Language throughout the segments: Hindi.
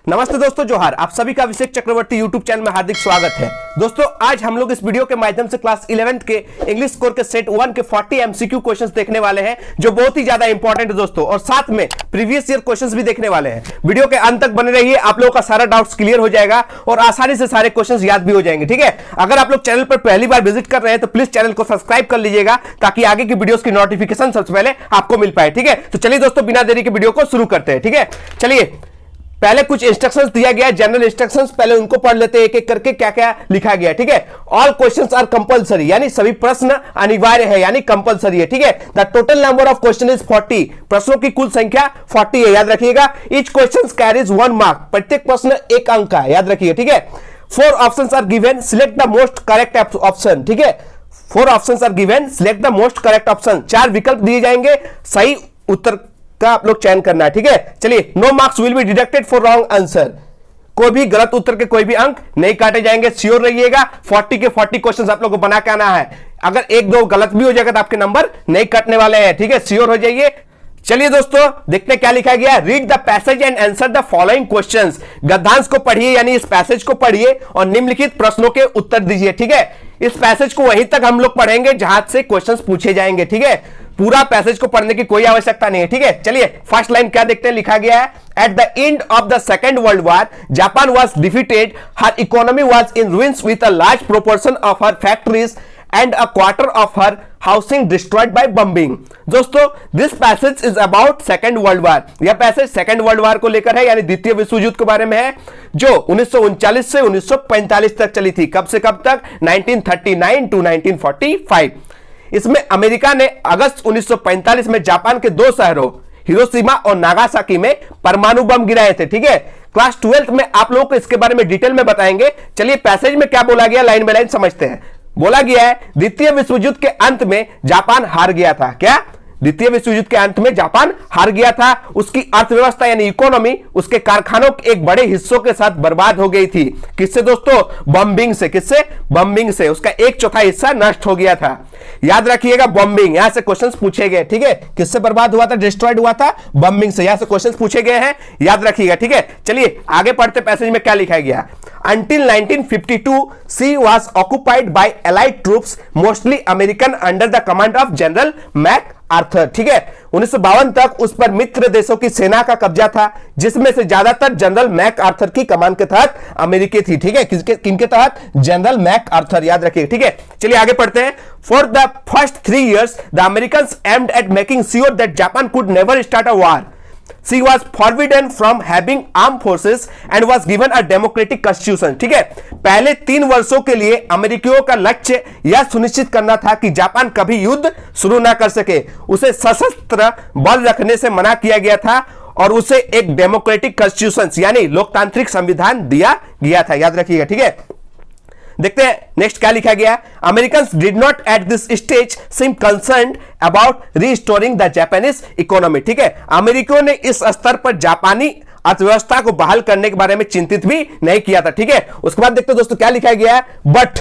नमस्ते दोस्तों, जोहार। आप सभी का अभिषेक चक्रवर्ती यूट्यूब चैनल में हार्दिक स्वागत है। दोस्तों, आज हम लोग इस वीडियो के माध्यम से क्लास 11th के इंग्लिश स्कोर के सेट 1 के 40 एमसीक्यू क्वेश्चंस देखने वाले हैं, जो बहुत ही ज्यादा इंपॉर्टेंट है दोस्तों, और साथ में प्रीवियस ईयर क्वेश्चंस भी देखने वाले हैं। वीडियो के अंत तक बने रहिए, आप लोगों का सारा डाउट्स क्लियर हो जाएगा और आसानी से सारे क्वेश्चंस याद भी हो जाएंगे। ठीक है, अगर आप लोग चैनल पर पहली बार विजिट कर रहे हैं तो प्लीज चैनल को सब्सक्राइब कर लीजिएगा, ताकि आगे की वीडियोस की नोटिफिकेशन सबसे पहले आपको मिल पाए। ठीक है, तो चलिए दोस्तों, बिना देरी के वीडियो को शुरू करते हैं। ठीक है, चलिए पहले कुछ इंस्ट्रक्शंस दिया गया है, जनरल इंस्ट्रक्शंस, पहले उनको पढ़ लेते हैं एक एक करके क्या क्या लिखा गया है। ठीक है, ऑल क्वेश्चंस आर कंपलसरी, यानी सभी प्रश्न अनिवार्य है, यानी कंपलसरी है। ठीक है, the total number of question is 40, प्रश्नों की कुल संख्या 40 है, याद रखिएगा। ईच क्वेश्चन कैरीज 1 मार्क, प्रत्येक प्रश्न 1 अंक का, याद रखिए। ठीक है, 4 options are given, select the most correct option. ठीक है, 4 options are given, select the most correct option, 4 विकल्प दिए जाएंगे, सही उत्तर का आप लोग चयन करना है। ठीक है, चलिए, no marks will be deducted for wrong answer, कोई भी गलत उत्तर के कोई भी अंक नहीं काटे जाएंगे। श्योर रहिएगा, 40 के 40 क्वेश्चंस आप लोग को बना के आना है। अगर एक दो गलत भी हो जाएगा तो आपके नंबर नहीं कटने वाले हैं। ठीक है, श्योर हो जाइए। चलिए दोस्तों, देखते हैं क्या लिखा गया। Read the passage and answer the following questions, गद्यांश को पढ़िए, यानी इस पैसेज को पढ़िए और निम्नलिखित प्रश्नों के उत्तर दीजिए। ठीक है, इस पैसेज को वहीं तक हम लोग पढ़ेंगे जहां से क्वेश्चंस पूछे जाएंगे। ठीक है, पूरा पैसेज को पढ़ने की कोई आवश्यकता नहीं है। ठीक है, चलिए फर्स्ट लाइन क्या देखते हैं, लिखा गया है। At the end of the second world war Japan was defeated, her economy was in ruins with a large proportion of her factories and a quarter of her housing destroyed by bombing। दोस्तों, this passage is about second world war, यह पैसेज सेकेंड वर्ल्ड वॉर को लेकर है, यानी द्वितीय विश्व युद्ध के बारे में है, जो 1939 से 1945 तक चली थी। कब से कब तक? 1939 टू 1945। इसमें अमेरिका ने अगस्त 1945 में जापान के 2 शहरों हिरोशिमा और नागासाकी में परमाणु बम गिराए थे। ठीक है, क्लास 12th में आप लोगों को इसके बारे में डिटेल में बताएंगे। चलिए पैसेज में क्या बोला गया, लाइन बाय लाइन समझते हैं। बोला गया है, द्वितीय विश्व युद्ध के अंत में जापान हार गया था। क्या? द्वितीय विश्व युद्ध के अंत में जापान हार गया था। उसकी अर्थव्यवस्था यानी इकोनॉमी उसके कारखानों के एक बड़े हिस्सों के साथ बर्बाद हो गई थी। किससे दोस्तों? बम्बिंग से। किससे? बम्बिंग से। उसका 1/4 हिस्सा नष्ट हो गया था। याद रखिएगा, बम्बिंग, यहां से क्वेश्चंस पूछे गए। ठीक है, किससे बर्बाद हुआ था, डिस्ट्रॉयड हुआ था? बम्बिंग से। यहां से क्वेश्चंस पूछे गए हैं, याद रखिएगा। ठीक है, चलिए आगे पढ़ते, पैसेज में क्या लिखा गया। Until 1952, she was occupied by Allied troops, mostly American, under the command of General MacArthur। ठीक है, 1952 तक उस पर मित्र देशों की सेना का कब्जा था, जिसमें से ज्यादातर जनरल मैक आर्थर की कमान के तहत अमेरिकी थी। ठीक है, किनके तहत? जनरल मैक आर्थर, याद रखिए। ठीक है, चलिए आगे पढ़ते हैं। For the first 3 years, the Americans aimed at making sure that Japan could never start a war. She was forbidden from having armed forces and was given a democratic constitution। ठीक है, पहले 3 वर्षों के लिए अमेरिकियों का लक्ष्य यह सुनिश्चित करना था कि जापान कभी युद्ध शुरू ना कर सके। उसे सशस्त्र बल रखने से मना किया गया था और उसे एक डेमोक्रेटिक कॉन्स्टिट्यूशन यानी लोकतांत्रिक संविधान दिया गया था। याद रखिएगा। ठीक है, देखते हैं नेक्स्ट क्या लिखा गया। Americans did not at this stage seem concerned about restoring the Japanese economy. ठीक है, अमेरिकियों ने इस स्तर पर जापानी अर्थव्यवस्था को बहाल करने के बारे में चिंतित भी नहीं किया था। ठीक है, उसके बाद देखते हैं दोस्तों क्या लिखा गया है। बट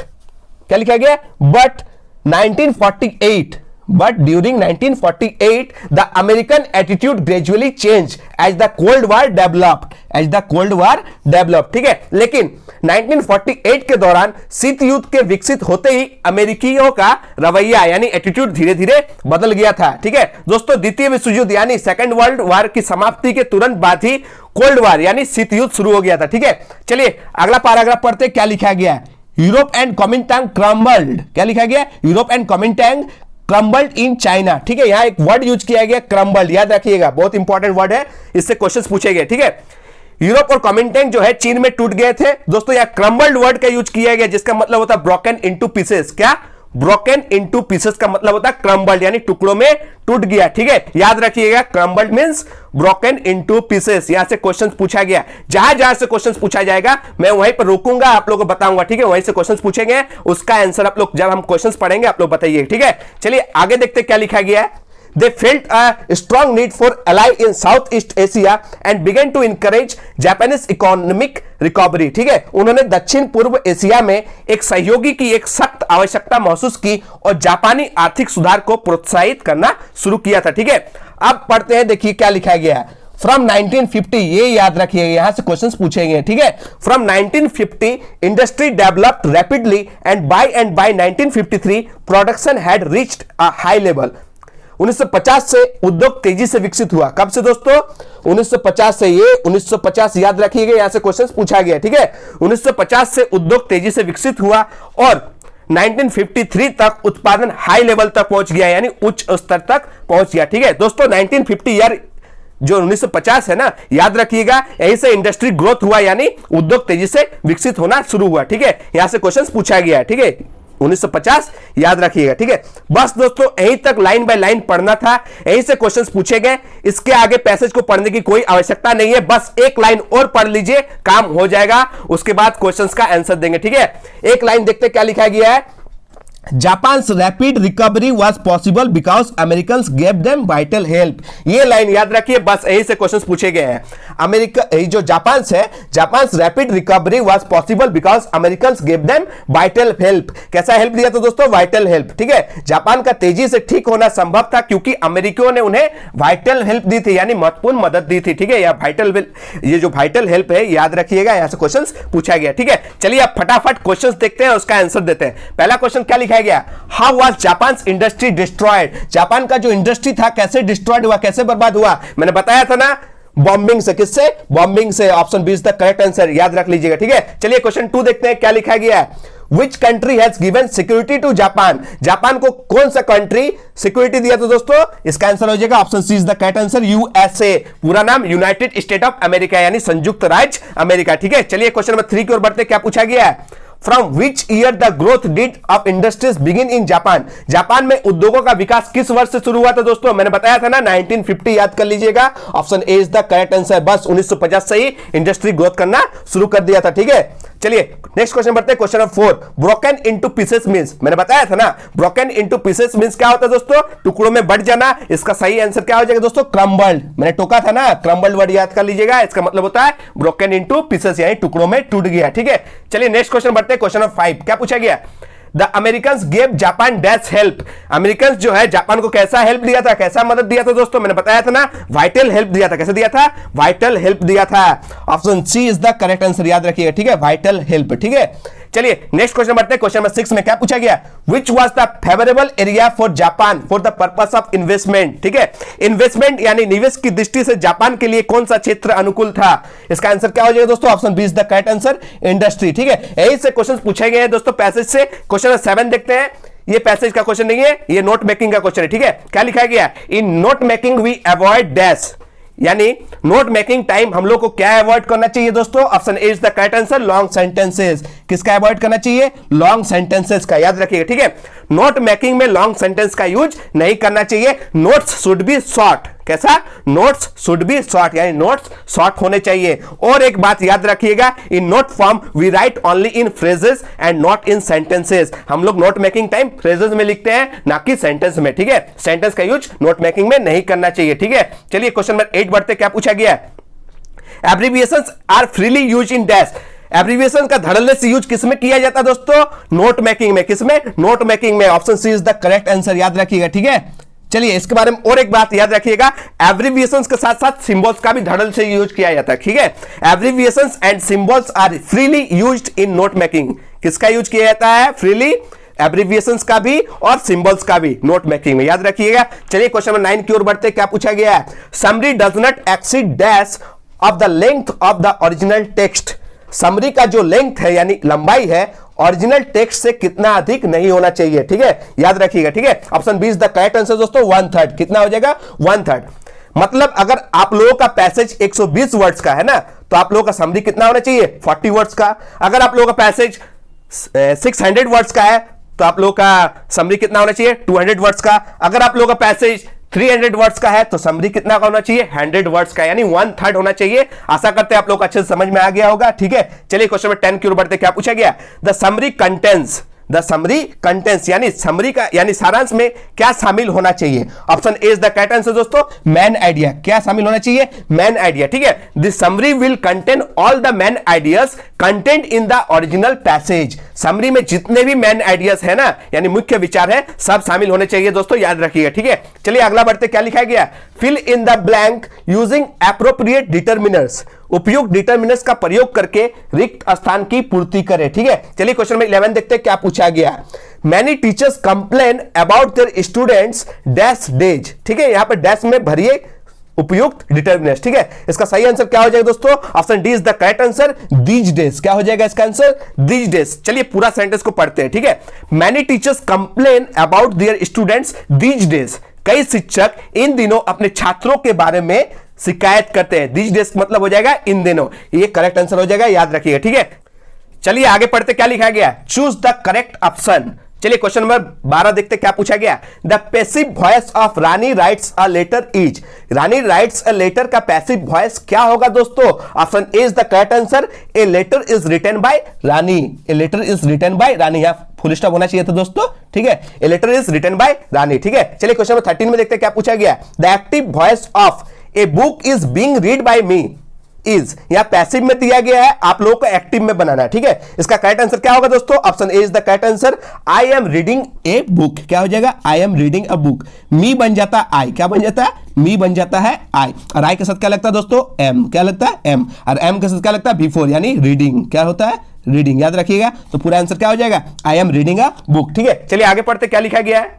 क्या लिखा गया? But 1948, but during 1948 the American attitude gradually changed as the Cold War developed, as the Cold War developed। ठीक है, लेकिन 1948 के दौरान शीत युद्ध के विकसित होते ही अमेरिकियों का रवैया यानी एटीट्यूड धीरे धीरे बदल गया था। ठीक है दोस्तों, द्वितीय विश्व युद्ध यानी सेकेंड वर्ल्ड वॉर की समाप्ति के तुरंत बाद ही कोल्ड वॉर यानी शीत युद्ध शुरू हो गया था। ठीक है, चलिए अगला पैराग्राफ पढ़ते, क्या लिखा गया है। यूरोप एंड कॉमिंटांग क्रम्बल्ड, क्या लिखा गया? Europe and Kuomintang crumbled in China. ठीक है, यहां एक वर्ड यूज किया गया क्रम्बल्ड, याद रखिएगा, बहुत इंपॉर्टेंट वर्ड है, इससे क्वेश्चंस पूछे गए। ठीक है, यूरोप और कॉमिंटांग जो है चीन में टूट गए थे। दोस्तों, यहां क्रम्बल्ड वर्ड का यूज किया गया, जिसका मतलब होता है ब्रोकन इनटू पीसेस। क्या? ब्रोकन इनटू पीसेस का मतलब होता है क्रम्बल्ड, यानी टुकड़ों में टूट गया। ठीक है, याद रखिएगा, crumbled means broken into pieces. यहां से क्वेश्चंस पूछा गया। जहां जहां से क्वेश्चंस पूछा जाएगा मैं वहीं पर रोकूंगा, आप लोगों को बताऊंगा। ठीक है, वहीं से क्वेश्चंस पूछे गए, उसका आंसर आप लोग जब हम क्वेश्चंस पढ़ेंगे आप लोग बताइए। ठीक है, चलिए आगे देखते क्या लिखा गया है। They felt a strong need for ally in Southeast Asia and began to encourage Japanese economic recovery। ठीक है, उन्होंने दक्षिण पूर्व एशिया में एक सहयोगी की एक सख्त आवश्यकता महसूस की और जापानी आर्थिक सुधार को प्रोत्साहित करना शुरू किया था। ठीक है, अब पढ़ते हैं, देखिए क्या लिखा गया है। फ्रॉम 1950, ये याद रखिएगा, यहां से क्वेश्चंस पूछेंगे, ठीक है। From 1950 industry developed rapidly and by 1953 production had reached a high level. 1950 से उद्योग तेजी से विकसित हुआ। कब से दोस्तों? 1950 से, ये 1950 याद रखिएगा, यहां से क्वेश्चंस पूछा गया, ठीक है। 1950 से उद्योग तेजी से विकसित हुआ और 1953 तक उत्पादन हाई लेवल तक पहुंच गया, यानी उच्च स्तर तक पहुंच गया, ठीक है दोस्तों। 1950 यार जो 1950 है ना, याद रखिएगा, यहीं से इंडस्ट्री ग्रोथ हुआ, यानी उद्योग तेजी से विकसित होना शुरू हुआ, ठीक है। यहां से क्वेश्चन पूछा गया है, ठीक है। 1950 याद रखिएगा, ठीक है। बस दोस्तों यहीं तक लाइन बाय लाइन पढ़ना था, यहीं से क्वेश्चंस पूछे गए, इसके आगे पैसेज को पढ़ने की कोई आवश्यकता नहीं है। बस एक लाइन और पढ़ लीजिए, काम हो जाएगा, उसके बाद क्वेश्चंस का आंसर देंगे, ठीक है। एक लाइन देखते क्या लिखा गया है। Japan's rapid recovery was possible because Americans gave them vital help. ये लाइन याद रखिए, बस यही से क्वेश्चंस पूछे गए हैं। अमेरिका जो जापान्स है, Japan's rapid recovery was possible because Americans gave them vital help. कैसा हेल्प दिया था दोस्तों? वाइटल हेल्प, ठीक है। जापान का तेजी से ठीक होना संभव था क्योंकि अमेरिकियों ने उन्हें वाइटल हेल्प दी थी, यानी महत्वपूर्ण मदद दी थी, ठीक है। या वाइटल, ये जो वाइटल हेल्प है याद रखिएगा, यहां से क्वेश्चंस पूछा गया, ठीक है। चलिए अब फटाफट क्वेश्चंस देखते हैं, उसका आंसर देते हैं। पहला क्वेश्चन क्या लिखा गया? How was Japan's industry destroyed. Japan का जो इंडस्ट्री था कैसे डिस्ट्रॉयड हुआ, कैसे बर्बाद हुआ? मैंने बताया था ना, बॉम्बिंग से। किससे? बॉम्बिंग से। Option B is the correct answer, याद रख लीजिएगा, ठीक है। चलिए क्वेश्चन 2 देखते हैं क्या लिखा गया है। Which country has given security to Japan? Japan को कौन सा कंट्री सिक्योरिटी दिया था दोस्तों? इसका आंसर हो जाएगा option C is the correct answer, USA. पूरा नाम यूनाइटेड स्टेट ऑफ अमेरिका, यानी संयुक्त राज्य अमेरिका, ठीक है। चलिए क्वेश्चन नंबर 3 की ओर बढ़ते, क्या पूछा गया है। From which year the growth did of industries begin in Japan? Japan में उद्योगों का विकास किस वर्ष से शुरू हुआ था दोस्तों? मैंने बताया था ना 1950, याद कर लीजिएगा, option A is the correct answer. बस 1950 से ही इंडस्ट्री ग्रोथ करना शुरू कर दिया था, ठीक है। चलिए नेक्स्ट क्वेश्चन बढ़ते हैं, question number 4। Broken into pieces means, मैंने बताया था ना, ब्रोकन इनटू पीसेस मींस क्या होता है दोस्तों? टुकड़ों में बढ़ जाना। इसका सही आंसर क्या हो जाएगा दोस्तों? क्रम्बल्ड। मैंने टोका था ना, क्रम्बल्ड वर्ड याद कर लीजिएगा, इसका मतलब होता है ब्रोकन इनटू पीसेस, यानी टुकड़ों में टूट गया, ठीक है। चलिए नेक्स्ट क्वेश्चन बढ़ते हैं, क्वेश्चन नंबर 5। क्या पूछा गया? The Americans gave Japan dash help. Americans जो है जापान को कैसा हेल्प दिया था, कैसा मदद दिया था दोस्तों? मैंने बताया था ना, वाइटल हेल्प दिया था। कैसे दिया था? वाइटल हेल्प दिया था। Option C is the correct answer, याद रखिएगा, ठीक है। वाइटल हेल्प, ठीक है। चलिए नेक्स्ट क्वेश्चन बढ़ते हैं, क्वेश्चन नंबर 6 में क्या पूछा गया? Which was the favourable area for Japan for the purpose of investment, ठीक है। इन्वेस्टमेंट यानी निवेश की दृष्टि से जापान के लिए कौन सा क्षेत्र अनुकूल था? इसका आंसर क्या हो जाएगा दोस्तों? Option B is the correct answer, industry, ठीक है। यही से क्वेश्चन पूछे गए हैं दोस्तों पैसेज से। क्वेश्चन नंबर 7 देखते हैं। ये पैसेज का क्वेश्चन नहीं है, ये नोट मेकिंग का क्वेश्चन है, ठीक है। क्या लिखा गया? In note making we avoid dash, यानी नोट मेकिंग टाइम हम लोग को क्या अवॉइड करना चाहिए दोस्तों? Option A is the correct answer, long sentences. किसका अवॉइड करना चाहिए? लॉन्ग सेंटेंसेस का, याद रखिएगा, ठीक है। नोट मेकिंग में लॉन्ग सेंटेंस का यूज नहीं करना चाहिए। Notes should be short. कैसा? नोट्स शुड बी शॉर्ट, यानी नोट्स शॉर्ट होने चाहिए। और एक बात याद रखिएगा, इन note form we write only in phrases and not in sentences. हम लोग नोट मेकिंग टाइम फ्रेजेस में लिखते हैं, ना कि सेंटेंस में, ठीक है। सेंटेंस का यूज नोट मेकिंग में नहीं करना चाहिए, ठीक है। चलिए क्वेश्चन नंबर 8 बढ़ते, क्या पूछा गया? Abbreviations are freely use in dash. Abbreviation का धड़ल्ले से यूज किसमें किया जाता है दोस्तों? नोट मेकिंग में। किसमें? नोट मेकिंग में। Option C is the correct answer, याद रखिएगा, ठीक है। चलिए इसके बारे में और एक बात याद रखिएगा, एब्रिविएशंस के साथ साथ सिंबल्स का भी धड़ल्ले से यूज किया जाता है, ठीक है। Abbreviations and symbols are freely used in note making. किसका यूज किया जाता है? फ्रीली, एब्रिविएशंस का भी और सिंबल्स का भी नोट मेकिंग में, याद रखिएगा। चलिए क्वेश्चन नंबर 9 की ओर बढ़ते, क्या पूछा गया है? Summary does not exceed dash of the length of the original text. Summary का जो लेंथ है यानी लंबाई है, ओरिजिनल टेक्स्ट से कितना अधिक नहीं होना चाहिए, ठीक है, याद रखिएगा, ठीक है। Option B is the correct answer दोस्तों, 1/3। कितना हो जाएगा? 1/3। मतलब अगर आप लोगों का पैसेज 120 वर्ड्स का है ना, तो आप लोगों का समरी कितना होना चाहिए? 40 वर्ड्स का। अगर आप लोगों का पैसेज 600 वर्ड्स का है, तो आप लोगों का समरी कितना होना चाहिए? 200 वर्ड्स का। अगर आप लोगों का पैसेज 300 वर्ड्स का है, तो समरी कितना का होना चाहिए? 100 वर्ड्स का, यानी 1/3 होना चाहिए। आशा करते हैं आप लोग को अच्छे से समझ में आ गया होगा, ठीक है। चलिए क्वेश्चन नंबर 10 की ओर बढ़ते, क्या पूछा गया? The summary contains the summary contents, यानी समरी का यानी सारांश में क्या शामिल होना चाहिए। Option A is the correct answer दोस्तों, मेन आइडिया। क्या शामिल होना चाहिए, मेन आइडिया, ठीक है। The summary will contain all the main ideas content in the original passage. Summary में जितने भी मेन आइडियाज है ना, यानी मुख्य विचार है, सब शामिल होने चाहिए दोस्तों, याद रखिएगा, ठीक है। चलिए अगला बढ़ते, क्या लिखा गया, fill in the blank using appropriate determiners. उपयुक्त डिटरमिनर्स का प्रयोग करके रिक्त स्थान की पूर्ति करें, ठीक है। चलिए क्वेश्चन नंबर 11 देखते हैं क्या पूछा गया। Many teachers complain about their students dash days, ठीक है। यहां पर डैश में भरिए उपयुक्त डिटरमिनर्स, ठीक है। इसका सही आंसर क्या हो जाएगा दोस्तों, option D is the correct answer, these days. क्या हो जाएगा इसका आंसर, दीज डेज। चलिए पूरा सेंटेंस को पढ़ते हैं, ठीक है। Many teachers complain about their students these days. कई शिक्षक इन दिनों अपने छात्रों के बारे में शिकायत करते हैं। दीज डेज मतलब हो जाएगा इन दिनों, ये करेक्ट आंसर हो जाएगा, याद रखिएगा, ठीक है। चलिए आगे पढ़ते, क्या लिखा गया, चूज द करेक्ट ऑप्शन। चलिए क्वेश्चन नंबर 12 देखते क्या पूछा गया। The passive voice of Rani writes a letter is. Rani writes a letter का पैसिव वॉइस क्या होगा दोस्तों, option A is the correct answer, a letter is written by Rani. A letter is written by Rani, यहां फुल स्टॉप होना चाहिए था दोस्तों, ठीक है। A letter is written by Rani, ठीक है। चलिए क्वेश्चन नंबर 13 में देखते क्या पूछा गया। The active voice of a book is being read by me is. यहां पैसिव में दिया गया है, आप लोगों को एक्टिव में बनाना है, ठीक है। इसका करेक्ट आंसर क्या होगा दोस्तों, option A is the correct answer, I am reading a book. क्या हो जाएगा, I am reading a book. मी बन जाता है आई, क्या बन जाता है, मी बन जाता है आई, और आई के साथ क्या लगता है दोस्तों, एम। क्या लगता है, एम, और एम के साथ क्या लगता है, बिफोर, यानी रीडिंग। क्या होता है, रीडिंग, याद रखिएगा। तो पूरा आंसर क्या हो जाएगा, I am reading a book, ठीक है। चलिए आगे पढ़ते, क्या लिखा गया है।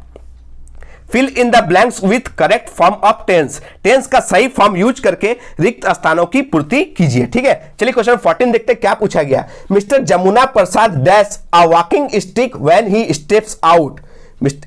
Fill in the blanks with correct form of tense. Tense का सही फॉर्म यूज करके रिक्त स्थानों की पूर्ति कीजिए, ठीक है। चलिए क्वेश्चन 14 देखते क्या पूछा गया। Mister Jamuna Prasad dash a walking stick when he steps out.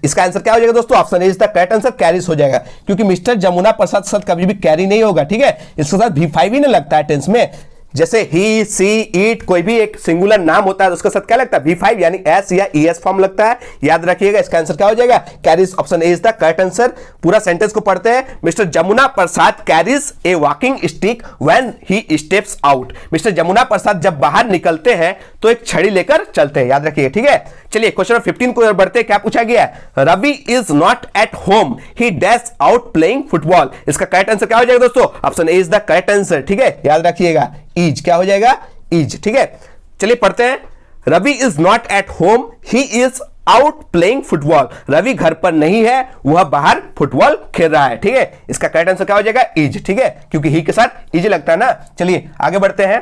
इसका आंसर क्या हो जाएगा दोस्तों, option A is the correct answer, carries हो जाएगा, क्योंकि मिस्टर जमुना प्रसाद के साथ कभी भी कैरी नहीं होगा, ठीक है। इसके साथ V5 ही नहीं लगता है टेंस में। जैसे ही, सी, ईट, कोई भी एक सिंगुलर नाम होता है तो उसके साथ क्या लगता है, V5, यानी एस या ES फॉर्म लगता है, याद रखिएगा। इसका आंसर क्या हो जाएगा, carries. Option A is the correct answer. पूरा सेंटेंस को पढ़ते हैं। Mister Jamuna Prasad carries a walking stick when he steps out. Mister Jamuna Prasad जब बाहर निकलते हैं तो एक छड़ी लेकर चलते हैं, याद रखिएगा, ठीक है। चलिए क्वेश्चन 15 को बढ़ते हैं, क्या पूछा गया। Ravi is not at home, he dash out playing football. इसका करेक्ट आंसर क्या हो जाएगा दोस्तों, option A is the correct answer, ठीक है, याद रखिएगा। इज, क्या हो जाएगा, इज, ठीक है। चलिए पढ़ते हैं। Ravi is not at home, he is out playing football. Ravi घर पर नहीं है, वह बाहर फुटबॉल खेल रहा है, ठीक है। इसका करेक्ट आंसर क्या हो जाएगा, इज, ठीक है, क्योंकि ही के साथ इज लगता है ना। चलिए आगे बढ़ते हैं।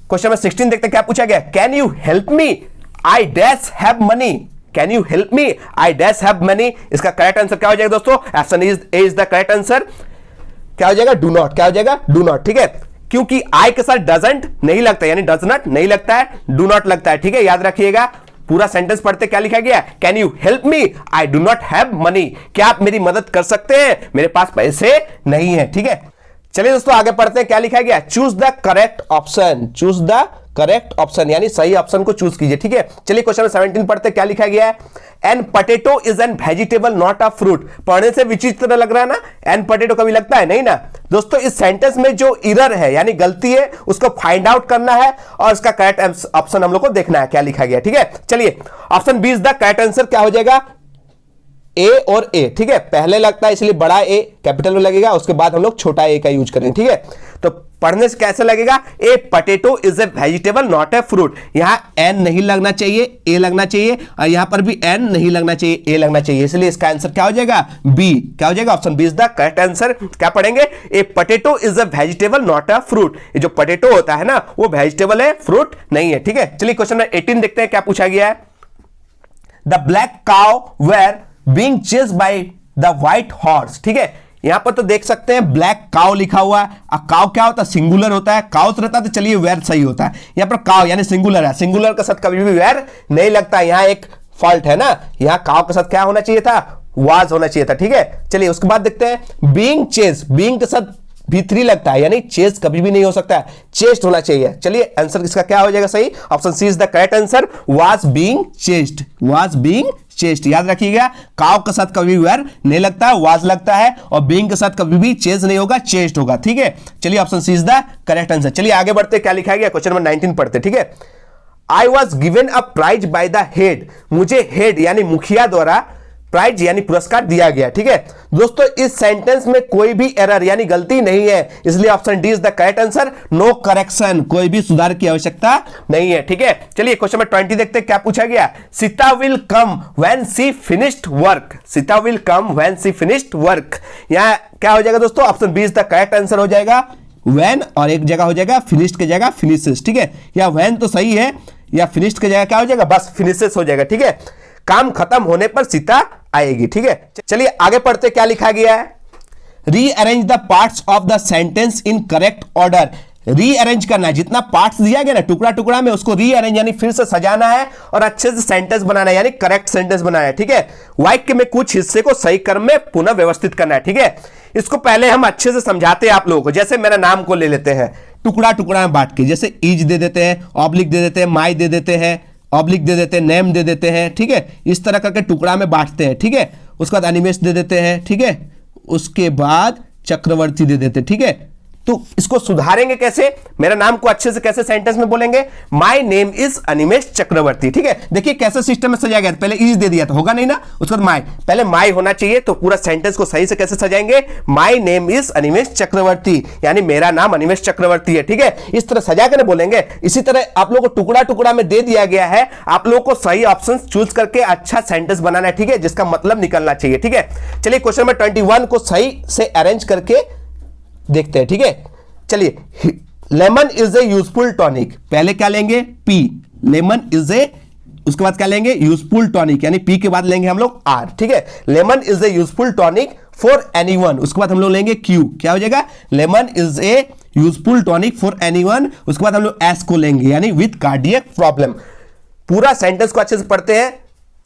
क्वेश्चन नंबर 16 देखते हैं क्या पूछा गया। Can you help me, I dash have money. Can you help me, I dash have money. इसका करेक्ट आंसर क्या हो जाएगा दोस्तों, option A is the correct answer. क्या हो जाएगा, डू नॉट। क्या हो जाएगा, डू नॉट, ठीक है, क्योंकि आई के साथ डजंट नहीं लगता, यानी डज नॉट नहीं लगता है, डू नॉट लगता है, ठीक है, याद रखिएगा। पूरा सेंटेंस पढ़ते क्या लिखा गया। Can you help me, I do not have money. क्या आप मेरी मदद कर सकते हैं, मेरे पास पैसे नहीं है, ठीक है। चलिए दोस्तों आगे पढ़ते हैं, क्या लिखा गया। Choose the correct option. Choose the correct option, यानी सही ऑप्शन को चूज कीजिए, ठीक है। चलिए क्वेश्चन 17 पढ़ते क्या लिखा गया है। An potato is an vegetable not a fruit. पढ़ने से विचित्र लग रहा है ना, एन पटेटो कभी लगता है नहीं ना दोस्तों। इस सेंटेंस में जो एरर है यानी गलती है उसको फाइंड आउट करना है और इसका करेक्ट ऑप्शन हम लोग को देखना है क्या लिखा गया, ठीक है। चलिए option B is the correct answer. क्या हो जाएगा, ए और ए, ठीक है। पहले लगता है इसलिए बड़ा ए कैपिटल में लगेगा, उसके बाद हम लोग छोटा ए का यूज करेंगे, ठीक है। तो पढ़ने से कैसे लगेगा, a potato is a vegetable not a fruit. यहां एन नहीं लगना चाहिए, ए लगना चाहिए, और यहां पर भी एन नहीं लगना चाहिए, ए लगना चाहिए, इसलिए इसका आंसर क्या हो जाएगा, बी। क्या हो जाएगा, option B is the correct answer. क्या पढ़ेंगे, a potato is a vegetable not a fruit. ये जो पटेटो होता है ना वो वेजिटेबल है, फ्रूट नहीं है, ठीक है। चलिए क्वेश्चन नंबर 18 देखते हैं क्या पूछा गया है। The black cow were being chased by the white horse, ठीक है। यहां पर तो देख सकते हैं ब्लैक काउ लिखा हुआ है। काउ क्या होता है, सिंगुलर होता है। काउस रहता है तो चलिए वेर सही होता है। यहां पर काउ यानी सिंगुलर है, सिंगुलर के साथ कभी भी वेर नहीं लगता। यहां एक फॉल्ट है ना, यहां काउ के साथ क्या होना चाहिए था, वाज होना चाहिए था, ठीक है। चलिए उसके बाद देखते हैं बीइंग चेस्ड। बीइंग के साथ V3 लगता है, यानी चेस कभी भी नहीं हो सकता है, चेस्ट होना चाहिए। चलिए आंसर इसका क्या हो जाएगा सही, option C is the correct answer, was being chased. Was being chased, याद रखिएगा। काउ के साथ कभी वेर नहीं लगता है, वाज लगता है, और बीइंग के साथ कभी भी चेस नहीं होगा, चेस्ट होगा, ठीक है। चलिए option C is the correct answer. चलिए आगे बढ़ते क्या लिखा गया, क्वेश्चन नंबर 19 पढ़ते, ठीक है। I was given a prize by the head, मुझे हेड यानी मुखिया द्वारा प्राइज यानी पुरस्कार दिया गया। ठीक है दोस्तों, इस सेंटेंस में कोई भी एरर यानी गलती नहीं है, इसलिए option D is the correct answer. No correction, कोई भी सुधार की आवश्यकता नहीं है। ठीक है, चलिए क्वेश्चन नंबर 20 देखते हैं क्या पूछा गया। Sita will come when she finished work, Sita will come when she finished work, यहां क्या हो जाएगा दोस्तों, option B is the correct answer हो जाएगा। व्हेन और एक जगह हो जाएगा फिनिश्ड की जगह फिनिशेस। ठीक है, या व्हेन तो सही है, या फिनिश्ड की जगह क्या हो जाएगा, बस फिनिशेस हो जाएगा। ठीक है, काम खत्म होने पर सीता आएगी। ठीक है, चलिए आगे पढ़ते क्या लिखा गया है। Rearrange the parts of the sentence in correct order, rearrange करना है, जितना पार्ट्स दिया गया ना टुकड़ा टुकड़ा में उसको रीअरेंज यानी फिर से सजाना है और अच्छे से सेंटेंस बनाना है यानी करेक्ट सेंटेंस बनाना है। ठीक है, वाक्य में कुछ हिस्से को सही क्रम में पुनः व्यवस्थित करना है। ठीक है, इसको पहले हम अच्छे से समझाते हैं आप लोगों को। जैसे मेरा नाम को ले लेते हैं, टुकड़ा टुकड़ा में बांट के, जैसे इज दे देते हैं, ऑब्लिक दे देते हैं, माई दे देते हैं, ऑब्लिक दे देते हैं, नेम दे देते हैं। ठीक है, इस तरह करके टुकड़ा में बांटते हैं। ठीक है, उसके बाद अनिमेश दे देते हैं। ठीक है, उसके बाद चक्रवर्ती दे देते हैं। ठीक है, तो इसको सुधारेंगे कैसे, मेरा नाम को अच्छे से कैसे सेंटेंस में बोलेंगे, माय नेम इज अनिमेश चक्रवर्ती। ठीक है, देखिए कैसे सिस्टम में सजाया गया, पहले इज दे दिया तो होगा नहीं ना, उसके बाद माय, पहले माय होना चाहिए, तो पूरा सेंटेंस को सही से कैसे सजाएंगे, माय नेम इज अनिमेश चक्रवर्ती यानी मेरा नाम अनिमेश चक्रवर्ती है। ठीक है, इस तरह सजा कर बोलेंगे। इसी तरह आप लोगों को टुकड़ा टुकड़ा में दे दिया गया है, आप लोगों को सही ऑप्शन चूज करके अच्छा सेंटेंस बनाना है। ठीक है, जिसका मतलब निकलना चाहिए। ठीक है, चलिए क्वेश्चन नंबर 21 को सही से अरेंज करके देखते हैं। ठीक है, चलिए, lemon is a useful tonic, पहले क्या लेंगे, पी, लेमन इज ए, उसके बाद क्या लेंगे, यूजफुल टॉनिक यानी पी के बाद लेंगे हम लोग आर। ठीक है, lemon is a useful tonic for anyone, उसके बाद हम लोग लेंगे क्यू, क्या हो जाएगा, lemon is a useful tonic for anyone, उसके बाद हम लोग एस को लेंगे यानी विद कार्डियक प्रॉब्लम। पूरा सेंटेंस को अच्छे से पढ़ते हैं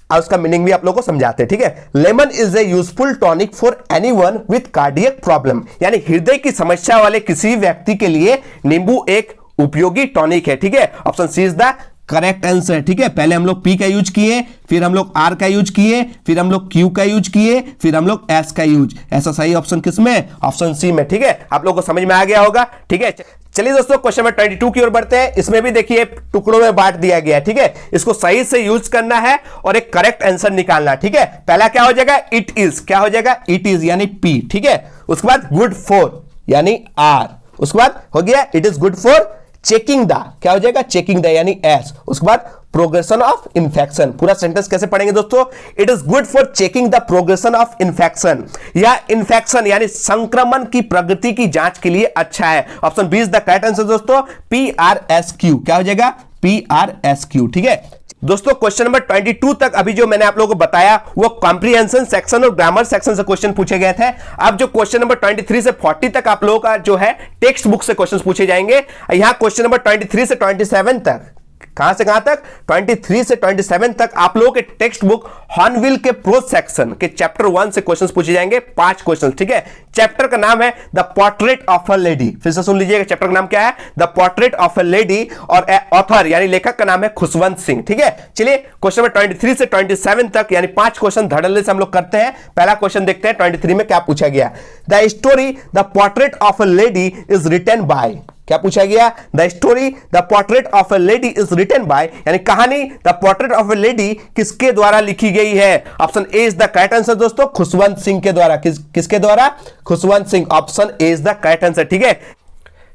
और उसका मीनिंग भी आप लोगों को समझाते हैं। ठीक है, lemon is a useful tonic for anyone with cardiac problem यानी हृदय की समस्या वाले किसी व्यक्ति के लिए नींबू एक उपयोगी टॉनिक है। ठीक है, option C is the correct answer. ठीक है, पहले हम लोग पी का यूज किए, फिर हम लोग आर का यूज किए, फिर हम लोग क्यू का यूज किए, फिर हम लोग एस का यूज, ऐसा सही ऑप्शन किसमें, ऑप्शन सी में। ठीक है, आप लोगों को समझ में आ गया होगा। ठीक है, चलिए दोस्तों क्वेश्चन नंबर 22 की ओर बढ़ते हैं। इसमें भी देखिए टुकड़ों में बांट दिया गया है। ठीक है, इसको सही से यूज करना है और एक करेक्ट आंसर निकालना। ठीक है, पहला क्या हो जाएगा, इट इज, क्या हो जाएगा, इट इज यानी पी। ठीक है, उसके बाद गुड फॉर यानी आर, उसके बाद हो गया it is good for checking the, क्या हो जाएगा, चेकिंग द यानी एस, उसके बाद प्रोग्रेशन ऑफ इन्फेक्शन। पूरा सेंटेंस कैसे पढ़ेंगे दोस्तों, it is good for checking the progression of infection, या इन्फेक्शन यानी संक्रमण की प्रगति की जांच के लिए अच्छा है। Option B is the correct answer दोस्तों, पी आर एस क्यू, क्या हो जाएगा, पी आर एस क्यू। ठीक है दोस्तों, क्वेश्चन नंबर 22 तक अभी जो मैंने आप लोगों को बताया वो कॉम्प्रिहेंशन सेक्शन और ग्रामर सेक्शन से क्वेश्चन पूछे गए थे। अब जो क्वेश्चन नंबर 23 से 40 तक आप लोगों का जो है टेक्स्ट बुक से क्वेश्चन पूछे जाएंगे। यहां क्वेश्चन नंबर 23 से 27 तक, कहां से कहां तक, 23 से 27 तक आप लोगों के टेक्स्ट बुक हॉर्नविल के प्रोज सेक्शन के चैप्टर 1 से क्वेश्चंस पूछे जाएंगे, 5 क्वेश्चन। ठीक है, चैप्टर का नाम है the portrait of a lady, फिर से सुन लीजिएगा, चैप्टर का नाम क्या है, the portrait of a lady, और ऑथर यानी लेखक का नाम है खुशवंत सिंह। ठीक है, चलिए क्वेश्चन नंबर 23 से 27 तक यानी 5 क्वेश्चन धड़ल्ले से हम लोग करते हैं। पहला क्वेश्चन देखते हैं 23 में क्या पूछा गया। The story the portrait of a lady is written by, क्या पूछा गया, the story the portrait of a lady is written by यानी कहानी the portrait of a lady किसके द्वारा लिखी गई है। Option A is the correct answer दोस्तों, खुशवंत सिंह के द्वारा, किसके द्वारा, Khushwant Singh, option A is the correct answer. ठीक है,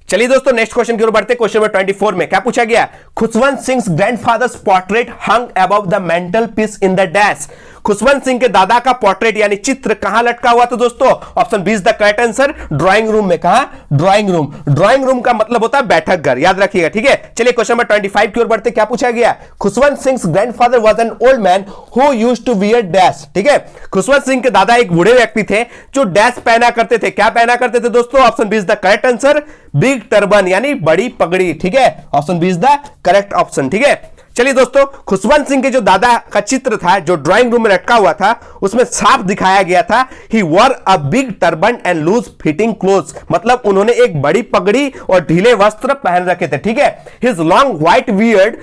चलिए दोस्तों नेक्स्ट क्वेश्चन की ओर बढ़ते हैं। क्वेश्चन नंबर 24 में क्या पूछा गया, Khushwant Singh grandfathers portrait hung above the mental peace in the dash, Khushwant Singh के दादा का पोर्ट्रेट यानी चित्र कहां लटका हुआ था दोस्तों, option B is the correct answer, drawing room में। कहां, ड्राइंग रूम, ड्राइंग रूम का मतलब होता है बैठक घर, याद रखिएगा। ठीक है, चलिए क्वेश्चन नंबर 25 की ओर बढ़ते, क्या पूछा गया, Khushwant Singh grandfather was an old man who used to wear dash. ठीक है, खुशवंत सिंह के दादा एक बूढ़े व्यक्ति थे जो डैश पहना करते थे, क्या पहना करते थे दोस्तों, option B is the correct answer, big turban यानी बड़ी पगड़ी। ठीक है, option B is the correct option. ठीक है, चलिए दोस्तों, खुशवंत सिंह के जो दादा का चित्र था जो ड्राइंग रूम में लटका हुआ था उसमें साफ दिखाया गया था, he wore a big turban and loose fitting clothes, मतलब उन्होंने एक बड़ी पगड़ी और ढीले वस्त्र पहन रखे थे। ठीक है, his long white beard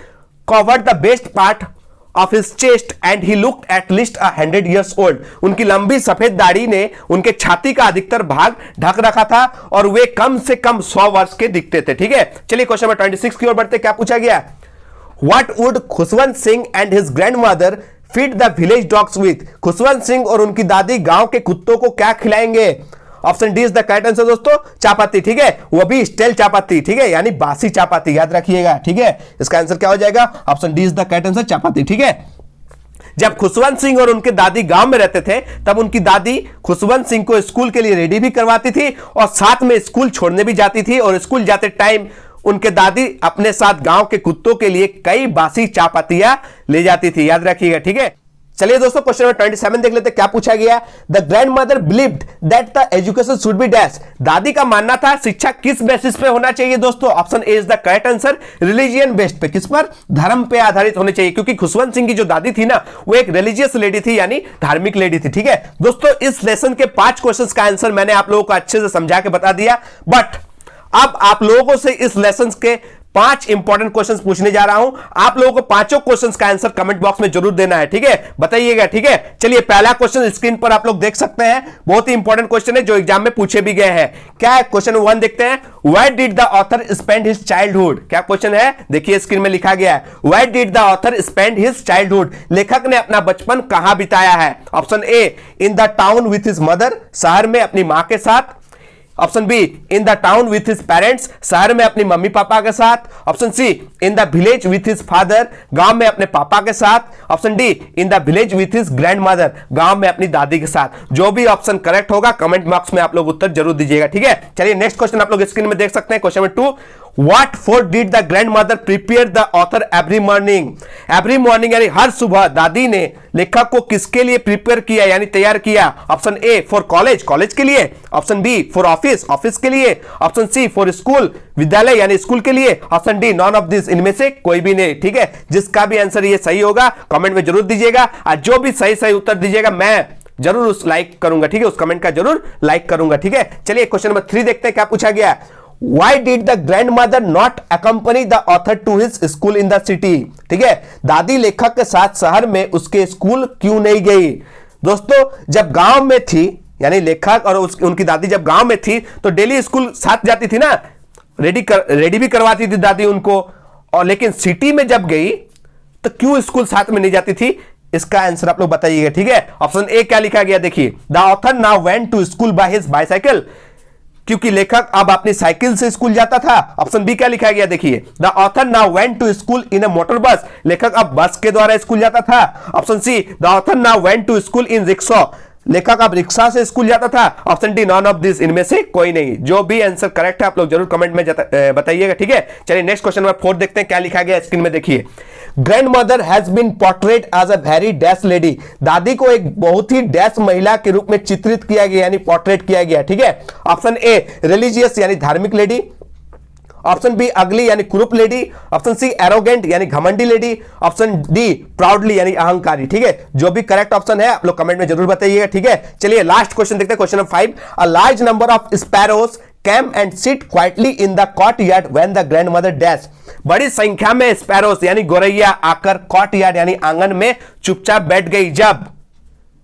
covered the best part of his chest and he looked at least 100 years old, उनकी लंबी सफेद दाढ़ी ने उनके छाती का अधिकतर भाग ढक रखा था और वे कम से कम 100 वर्ष के दिखते थे। ठीक है, चलिए क्वेश्चन नंबर 26 की ओर बढ़ते, क्या पूछा गया, what would Khushwant Singh and his grandmother feed the village dogs with? Khushwant Singh और उनकी दादी गांव के कुत्तों को क्या खिलाएंगे? Option D is the correct answer दोस्तों, चापाती, ठीक है, वो भी स्टेल चापाती, ठीक है, यानी बासी चापाती, याद रखिएगा, ठीक है। इसका आंसर क्या हो जाएगा? Option D is the correct answer, chapati, ठीक है। जब खुशवंत सिंह और उनके दादी गांव में रहते थे तब उनकी दादी खुशवंत सिंह को स्कूल के लिए रेडी भी करवाती थी और साथ में स्कूल छोड़ने भी जाती थी, और स्कूल जाते टाइम उनके दादी अपने साथ गांव के कुत्तों के लिए कई बासी चापातियां ले जाती थी, याद रखिएगा, ठीक है। चलिए दोस्तों क्वेश्चन नंबर 27 देख लेते हैं, क्या पूछा गया। The grand mother believed that the education should be dash. दादी का मानना था शिक्षा किस बेसिस पे होना चाहिए दोस्तों? Option A is the correct answer, religion based पे, किस पर? धर्म पे आधारित होने चाहिए, क्योंकि खुशवंत सिंह की जो दादी थी ना वो एक रिलीजियस लेडी थी, यानी धार्मिक लेडी थी, ठीक है दोस्तों। इस लेसन के 5 क्वेश्चंस का आंसर मैंने आप लोगों को अच्छे से समझा के बता दिया, बट अब आप लोगों से इस लेसन के 5 इंपॉर्टेंट क्वेश्चंस पूछने जा रहा हूं। आप लोगों को पांचों क्वेश्चंस का आंसर कमेंट बॉक्स में जरूर देना है, ठीक है, बताइएगा, ठीक है। चलिए पहला क्वेश्चन स्क्रीन पर आप लोग देख सकते हैं, बहुत ही इंपॉर्टेंट क्वेश्चन है जो एग्जाम में पूछे भी गए हैं। क्या है क्वेश्चन 1 देखते हैं। Where did the author spend his childhood? क्या क्वेश्चन है? देखिए स्क्रीन में लिखा गया है, Where did the author spend his childhood? लेखक ने अपना बचपन कहां बिताया है? Option A, in the town with his mother, शहर में अपनी मां के साथ। Option B, in the town with his parents, शहर में अपनी मम्मी पापा के साथ। Option C, in the village with his father, गांव में अपने पापा के साथ। Option D, in the village with his grandmother, गांव में अपनी दादी के साथ। जो भी ऑप्शन करेक्ट होगा कमेंट बॉक्स में आप लोग उत्तर जरूर दीजिएगा, ठीक है। चलिए नेक्स्ट क्वेश्चन आप लोग स्क्रीन में देख सकते हैं, question number 2। What for did the grandmother prepare the author every morning? Every morning यानी हर सुबह दादी ने लेखक को किसके लिए प्रिपेयर किया यानी तैयार किया? Option A for college, college के लिए। Option B for office, office के लिए। ऑप्शन सी फॉर स्कूल, विद्यालय यानी स्कूल के लिए। Option D none of this, इनमें से कोई भी नहीं, ठीक है। जिसका भी आंसर ये सही होगा कमेंट में जरूर दीजिएगा, और जो भी सही उत्तर दीजिएगा मैं जरूर उस लाइक करूंगा, ठीक है, उस कमेंट का जरूर लाइक करूंगा, ठीक है। चलिए क्वेश्चन नंबर 3 देखते हैं, क्या पूछा गया। Why did the grandmother not accompany the author to his school in the city? ठीक है, दादी लेखक के साथ शहर में उसके स्कूल क्यों नहीं गई? दोस्तों जब गांव में थी, यानी लेखक और उनकी दादी जब गांव में थी तो डेली स्कूल साथ जाती थी ना, रेडी भी करवाती थी दादी उनको, और लेकिन सिटी में जब गई तो क्यों स्कूल साथ में नहीं जाती थी? इसका आंसर आप लोग बताइएगा, ठीक है। ऑप्शन ए क्या लिखा गया, देखिए, the author now went to school by his bicycle, क्योंकि लेखक अब अपनी साइकिल से स्कूल जाता था। ऑप्शन बी क्या लिखा गया, देखिए, the author now went to school in a motor bus, लेखक अब बस के द्वारा स्कूल जाता था। Option C, the author now went to school in rickshaw, लेखक अब रिक्शा से स्कूल जाता था। Option D none of this, इनमें से कोई नहीं। जो भी आंसर करेक्ट है आप लोग जरूर कमेंट में बताइएगा, ठीक है। चलिए नेक्स्ट क्वेश्चन नंबर 4 देखते हैं, क्या लिखा गया स्क्रीन में देखिए। Grandmother has been portrait as a very dash lady, दादी को एक बहुत ही डैश महिला के रूप में चित्रित किया गया यानी पोर्ट्रेट किया गया, ठीक है। ऑप्शन ए रिलीजियस यानी धार्मिक लेडी। ऑप्शन बी अगली यानी कुरूप लेडी। ऑप्शन सी एरोगेंट यानी घमंडी लेडी। ऑप्शन डी प्राउडली यानी अहंकारी, ठीक है। जो भी करेक्ट ऑप्शन है आप लोग कमेंट में जरूर बताइएगा, ठीक है। चलिए लास्ट क्वेश्चन देखते हैं, question number 5। A large number of sparrows came and sit quietly in the courtyard when the grandmother dash, बड़ी संख्या में स्पैरोस यानी गोरैया आकर कॉर्टयार्ड यानी आंगन में चुपचाप बैठ गई जब।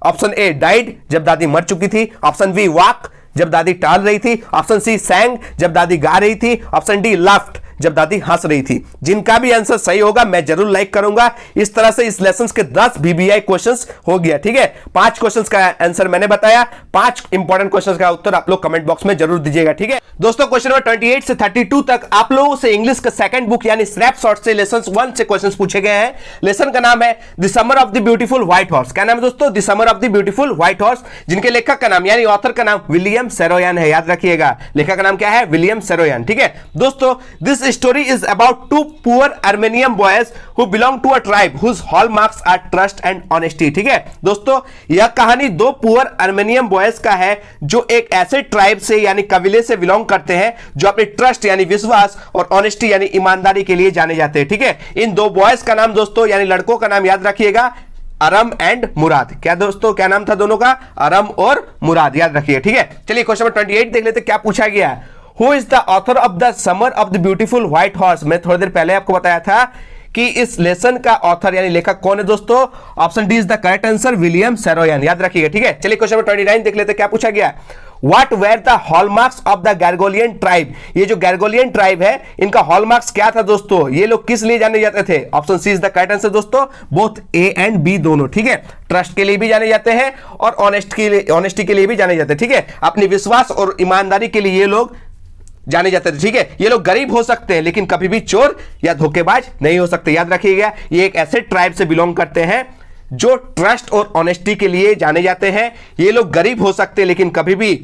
ऑप्शन ए डाइड, जब दादी मर चुकी थी। ऑप्शन बी वॉक, जब दादी टहल रही थी। ऑप्शन सी सैंग, जब दादी गा रही थी। ऑप्शन डी लाफ्ट, जब दादी हंस रही थी। जिनका भी आंसर सही होगा मैं जरूर लाइक करूंगा। इस तरह से इस लेसन के 10 VBI क्वेश्चंस हो गया, ठीक है। 5 क्वेश्चंस का आंसर मैंने बताया, 5 इंपॉर्टेंट क्वेश्चंस का उत्तर आप लोग कमेंट बॉक्स में जरूर दीजिएगा, ठीक है दोस्तों। क्वेश्चन नंबर 28 से 32 तक आप लोगों से इंग्लिश का सेकंड बुक यानी स्नैपशॉट से लेसन 1 से क्वेश्चंस पूछे गए हैं। लेसन का नाम है the summer of the beautiful white horse. क्या नाम है दोस्तों? The summer of the beautiful white horse, जिनके लेखक का नाम यानी ऑथर का नाम विलियम सेरोयान है। याद रखिएगा, लेखक का नाम क्या है? विलियम सेरोयान, ठीक है दोस्तों। This story is about two poor Armenian boys who belong to a tribe whose hallmarks are trust and honesty, ठीक है दोस्तों। यह कहानी 2 पुअर आर्मेनियन बॉयज का है जो एक ऐसे ट्राइब से यानी कबीले से बिलोंग करते हैं जो अपने ट्रस्ट यानी विश्वास और ऑनेस्टी यानी ईमानदारी के लिए जाने जाते हैं, ठीक है। इन 2 बॉयज का नाम दोस्तों यानी लड़कों का नाम याद रखिएगा, अरम एंड मुराद। क्या दोस्तों, क्या नाम था दोनों का? अरम और मुराद, याद रखिए, ठीक है। चलिए क्वेश्चन नंबर 28 देख लेते, क्या पूछा गया है। Who is the author of the Summer of the Beautiful White Horse? मैं थोड़ी देर पहले आपको बताया था कि इस लेसन का ऑथर यानी लेखक कौन है दोस्तों। Option D is the correct answer, William Saroyan, याद रखिएगा, ठीक है। चलिए क्वेश्चन नंबर 29 देख लेते, क्या पूछा गया। What were the hallmarks of the Garoghlanian tribe, ये जो गैरगोलियन ट्राइब है इनका हॉलमार्क्स क्या था दोस्तों, ये लोग किस लिए जाने जाते थे? Option C is the correct answer दोस्तों, बोथ ए एंड बी दोनों, ठीक है। ट्रस्ट के लिए भी जाने जाते हैं और ऑनेस्टी के लिए भी जाने जाते हैं, ठीक है। अपनी विश्वास और ईमानदारी के लिए ये लोग जाने जाते थे, ठीक है। ये लोग गरीब हो सकते हैं लेकिन कभी भी चोर या धोखेबाज नहीं हो सकते, याद रखिएगा। ये एक ऐसे ट्राइब से बिलोंग करते हैं जो ट्रस्ट और ऑनेस्टी के लिए जाने जाते हैं। ये लोग गरीब हो सकते हैं लेकिन कभी भी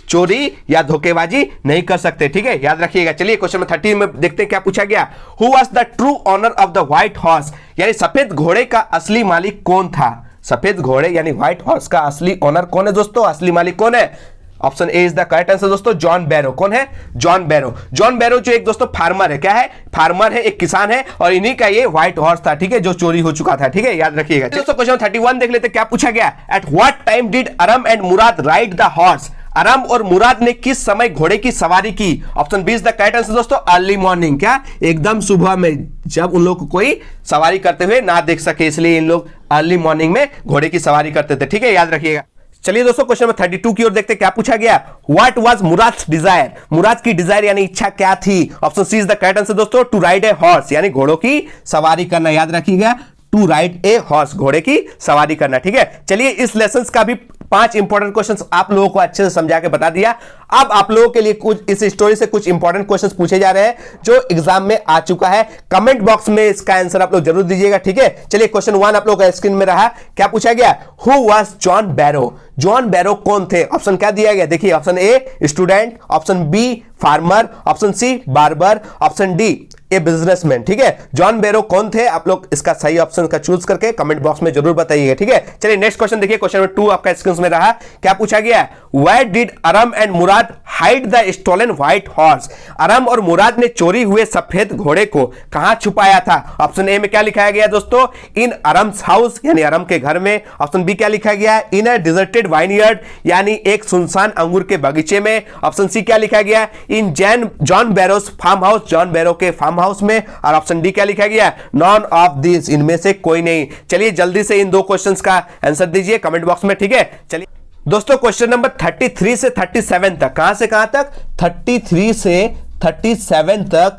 चोरी या धोखेबाजी नहीं कर सकते, ठीक है, याद रखिएगा। चलिए क्वेश्चन नंबर 30 में देखते हैं क्या पूछा गया। Who was the true owner of the white horse, यानी सफेद घोड़े का असली मालिक कौन था? सफेद घोड़े यानी व्हाइट हॉर्स का असली ऑनर कौन है दोस्तों, असली मालिक कौन है? Option A is the correct answer दोस्तों, जॉन बैरो। कौन है? John Byro. जॉन बैरो जो एक दोस्तों फार्मर है, क्या है? फार्मर है, एक किसान है, और इन्हीं का ये व्हाइट हॉर्स था, ठीक है, जो चोरी हो चुका था, ठीक है, याद रखिएगा। दोस्तों क्वेश्चन 31 देख लेते क्या पूछा गया। At what time did Aram and Mourad ride the horse, Aram और मुराद ने किस समय घोड़े की सवारी की? Option B is the correct answer दोस्तों, अर्ली मॉर्निंग। क्या? एकदम सुबह में, जब उन लोग को कोई सवारी करते हुए ना देख सके, इसलिए इन लोग अर्ली मॉर्निंग में घोड़े की सवारी करते थे, ठीक है, याद रखिएगा। चलिए दोस्तों क्वेश्चन नंबर 32 की ओर देखते क्या पूछा गया। What was Murad desire, Murad की डिजायर यानी इच्छा क्या थी? Option C is the correct answer दोस्तों, टू राइड ए हॉर्स, यानी घोड़ों की सवारी करना, याद रखिएगा, टू राइड ए हॉर्स, घोड़े की सवारी करना, ठीक है। चलिए इस लेसन का भी 5 इंपॉर्टेंट क्वेश्चंस आप लोगों को अच्छे से समझा के बता दिया। अब आप लोगों के लिए कुछ इस स्टोरी से कुछ इंपॉर्टेंट क्वेश्चंस पूछे जा रहे हैं जो एग्जाम में आ चुका है। कमेंट बॉक्स में इसका आंसर आप लोग जरूर दीजिएगा, ठीक है। चलिए क्वेश्चन 1 आप लोग का स्क्रीन में रहा, क्या पूछा गया। Who was John Byro, John Byro कौन थे? ऑप्शन क्या दिया गया, देखिए, option A student, option B farmer, option C barber, option D a businessman, ठीक है। जॉन बैरो कौन थे? आप लोग इसका सही ऑप्शन का चूज करके कमेंट बॉक्स में जरूर बताइएगा, ठीक है। चलिए नेक्स्ट क्वेश्चन देखिए, क्वेश्चन नंबर 2 आपका स्क्रीन में रहा, क्या पूछा गया। Where did Aram and Mourad hide the stolen white horse, Aram और मुराद ने चोरी हुए सफेद घोड़े को कहां छुपाया था? ऑप्शन ए में क्या लिखाया गया दोस्तों, इन अरम्स हाउस, यानी अरम के घर में। ऑप्शन बी क्या लिखा गया, इन अ डिजर्टेड वाइनयार्ड, यानी एक सुनसान अंगूर के बगीचे में। ऑप्शन सी क्या लिखा गया, in John Byro's farm house, John Byro के फार्म हाउस में। और ऑप्शन डी क्या लिखा गया, नॉन ऑफ दिस, इनमें से कोई नहीं। चलिए जल्दी से इन 2 क्वेश्चंस का आंसर दीजिए कमेंट बॉक्स में, ठीक है। चलिए दोस्तों क्वेश्चन नंबर 33 से 37 तक, कहां से कहां तक, 33 से 37 तक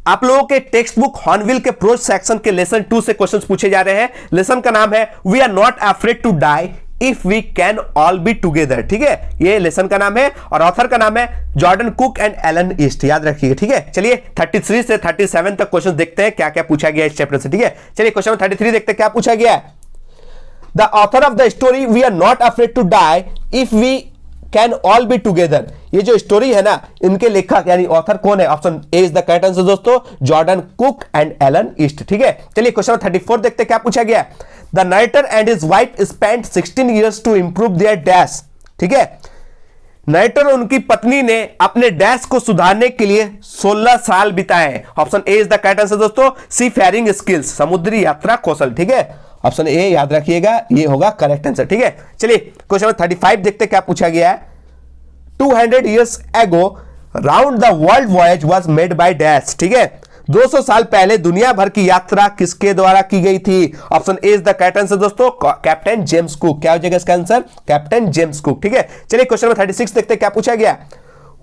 आप लोगों के टेक्स्ट बुक हॉर्नबिल के प्रोज सेक्शन के लेसन 2 से क्वेश्चंस पूछे जा रहे हैं। लेसन का नाम है we are not afraid to die if we can all be together, ठीक है, ये लेसन का नाम है और ऑथर का नाम है Jordan Cook and Alan East, याद रखिएगा, ठीक है। चलिए 33 से 37 तक क्वेश्चन देखते हैं क्या क्या पूछा गया इस चैप्टर से, ठीक है। चलिए क्वेश्चन 33 देखते हैं क्या पूछा गया है। The author of the story we are not afraid to die if we can all be together, ये जो स्टोरी है ना, इनके लेखक यानी ऑथर कौन है? Option A is the correct answer दोस्तों, Jordan Cook and Alan East, ठीक है। चलिए क्वेश्चन 34 देखते हैं क्या पूछा गया। The narrator and his wife spent 16 years to improve their dash, ठीक है। नरेटर और उनकी पत्नी ने अपने डैश को सुधारने के लिए 16 साल बिताए। Option A is the correct answer दोस्तों, सी फेयरिंग स्किल्स, समुद्री यात्रा कौशल, ठीक है। ऑप्शन ए याद रखिएगा, ये होगा करेक्ट आंसर, ठीक है। चलिए क्वेश्चन 35 देखते क्या पूछा गया है। 200 years ago round the world voyage was made by dash, ठीक है। 200 साल पहले दुनिया भर की यात्रा किसके द्वारा की गई थी? Option A is the correct answer दोस्तों, कैप्टन जेम्स कुक। क्या हो जाएगा इसका आंसर, कैप्टन जेम्स कुक, ठीक है। चलिए क्वेश्चन नंबर 36 देखते क्या पूछा गया।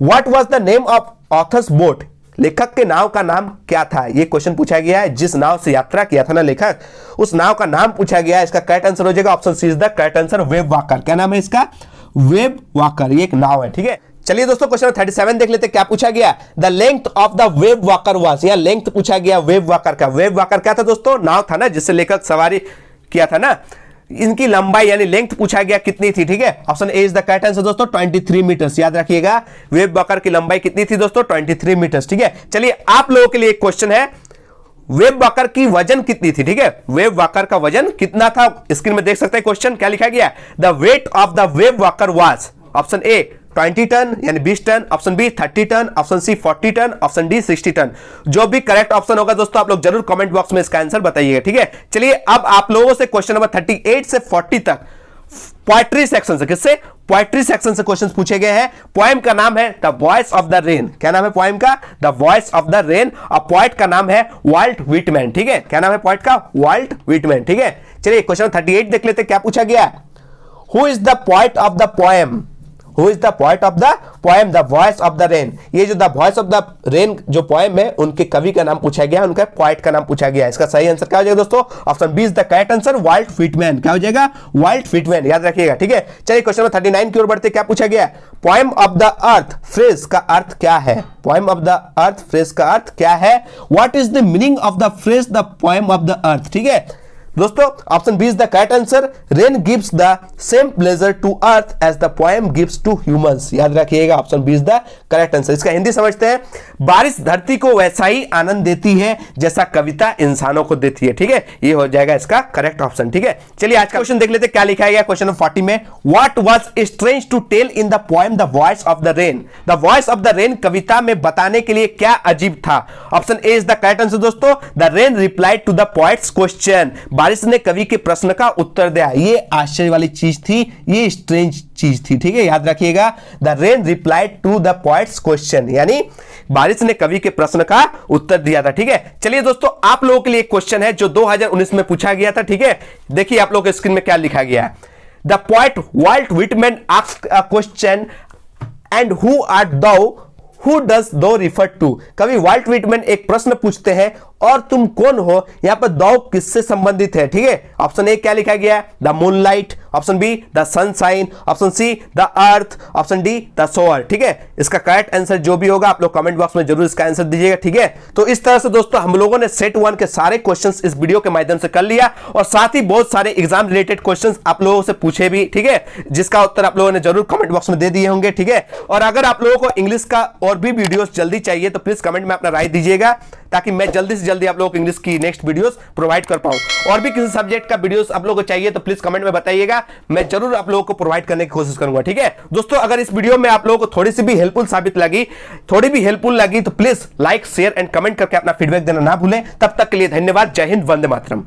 What was the name of authors boat, लेखक के नाव का नाम क्या था? ये क्वेश्चन पूछा गया है, जिस नाव से यात्रा किया था ना लेखक, उस नाव का नाम पूछा गया है। इसका करेक्ट आंसर हो जाएगा option C is the correct answer, Wavewalker. क्या नाम है इसका, वेब वॉकर, ये एक नाव है, ठीक है। चलिए दोस्तों क्वेश्चन 37 देख लेते क्या पूछा गया। The length of the Wavewalker was, या लेंथ पूछा गया वेब वॉकर का। वेब वॉकर क्या था दोस्तों, नाव था ना जिससे लेखक सवारी किया था ना, इनकी लंबाई यानी लेंथ पूछा गया कितनी थी, ठीक है। Option A is the correct answer दोस्तों, 23 मीटर्स, याद रखिएगा। वेब वॉकर की लंबाई कितनी थी दोस्तों, 23 मीटर्स, ठीक है। चलिए आप लोगों के लिए एक क्वेश्चन है, वेब वॉकर की वजन कितनी थी, ठीक है। वेब वॉकर का वजन कितना था, स्क्रीन में देख सकते हैं क्वेश्चन क्या लिखा गया। The weight of the Wavewalker was, option A 20 ton यानी 20 ton, option B 30 ton, option C 40 ton, option D 60 ton. जो भी करेक्ट ऑप्शन होगा दोस्तों आप लोग जरूर कमेंट बॉक्स में इसका आंसर बताइएगा, ठीक है। चलिए अब आप लोगों से क्वेश्चन नंबर 38 से 40 तक पोएट्री सेक्शन से, किससे, पोएट्री सेक्शन से क्वेश्चंस पूछे गए हैं। पोएम का नाम है the voice of the rain. क्या नाम है पोएम का, the voice of the rain. और पोएट का नाम है वाल्ट व्हिटमैन, ठीक है। क्या नाम है पोएट का, वाल्ट व्हिटमैन, ठीक है। चलिए क्वेश्चन 38 देख लेते क्या पूछा गया। Who is the poet of the poem, who is the poet of the poem the voice of the rain. ये जो the voice of the rain जो पोएम है उनके कवि का नाम पूछा गया, उनका पोएट का नाम पूछा गया। इसका सही आंसर क्या हो जाएगा दोस्तों? Option B is the correct answer, Walt Whitman. क्या हो जाएगा? वाल्ट व्हिटमैन, याद रखिएगा। ठीक है, चलिए क्वेश्चन नंबर 39 की ओर बढ़ते। क्या पूछा गया? Poem of the earth phrase का अर्थ क्या है? Poem of the earth phrase का अर्थ क्या है? What is the meaning of the phrase the poem of the earth? ठीक है दोस्तों, option B is the correct answer, rain gives the same pleasure to earth as the poem gives to humans. याद रखिएगा, option B is the correct answer. इसका हिंदी समझते हैं, बारिश धरती को वैसा ही आनंद देती है जैसा कविता इंसानों को देती है। ठीक है, ये हो जाएगा इसका करेक्ट ऑप्शन। ठीक है, चलिए आज का क्वेश्चन देख लेते हैं क्या लिखा गया क्वेश्चन नंबर 40 में। What was strange to tell in the poem the voice of the rain? The voice of the rain कविता में बताने के लिए क्या अजीब था? Option A is the correct answer दोस्तों, the rain replied to the poet's question. बारिश ने कवि के प्रश्न का उत्तर दिया। ये आश्चर्य वाली चीज थी, ये स्ट्रेंज चीज थी। ठीक है, याद रखिएगा, the rain replied to the poet's question, यानी बारिश ने कवि के प्रश्न का उत्तर दिया था। ठीक है, चलिए दोस्तों, आप लोगों के लिए एक क्वेश्चन है जो 2019 में पूछा गया था। ठीक है, देखिए आप लोगों के स्क्रीन में क्या लिखा गया है। The poet Walt Whitman asked a question and who art thou Who does thou refer to? कवि वाल्ट व्हिटमैन एक प्रश्न पूछते हैं और तुम कौन हो? यहां पर दो किससे संबंधित है? ठीक है, ऑप्शन ए क्या लिखा गया है? The moonlight, option B the sunshine, option C the earth, option D the soar. ठीक है, इसका करेक्ट आंसर जो भी होगा आप लोग कमेंट बॉक्स में जरूर इसका आंसर दीजिएगा। ठीक है, तो इस तरह से दोस्तों हम लोगों ने सेट 1 के सारे क्वेश्चंस इस वीडियो के माध्यम से कर लिया और साथ ही बहुत सारे एग्जाम रिलेटेड क्वेश्चंस आप लोगों से पूछे भी। ठीक है, जिसका उत्तर आप लोगों ने जरूर कमेंट बॉक्स में दे दिए होंगे। ठीक है, और अगर आप लोगों को इंग्लिश का और भी वीडियोस जल्दी चाहिए तो प्लीज कमेंट में अपना राय दीजिएगा, ताकि मैं जल्दी से जल्दी आप लोगों को इंग्लिश की नेक्स्ट वीडियोस प्रोवाइड कर पाऊं। और भी किसी सब्जेक्ट का वीडियोस आप लोगों को चाहिए तो प्लीज कमेंट में बताइएगा, मैं जरूर आप लोगों को प्रोवाइड करने की कोशिश करूंगा। ठीक है दोस्तों, अगर इस वीडियो में आप लोगों को थोड़ी सी भी हेल्पफुल साबित लगी, थोड़ी भी हेल्पफुल लगी तो please like share and comment करके अपना फीडबैक देना ना भूलें। तब तक के लिए धन्यवाद। जय हिंद, वंदे मातरम।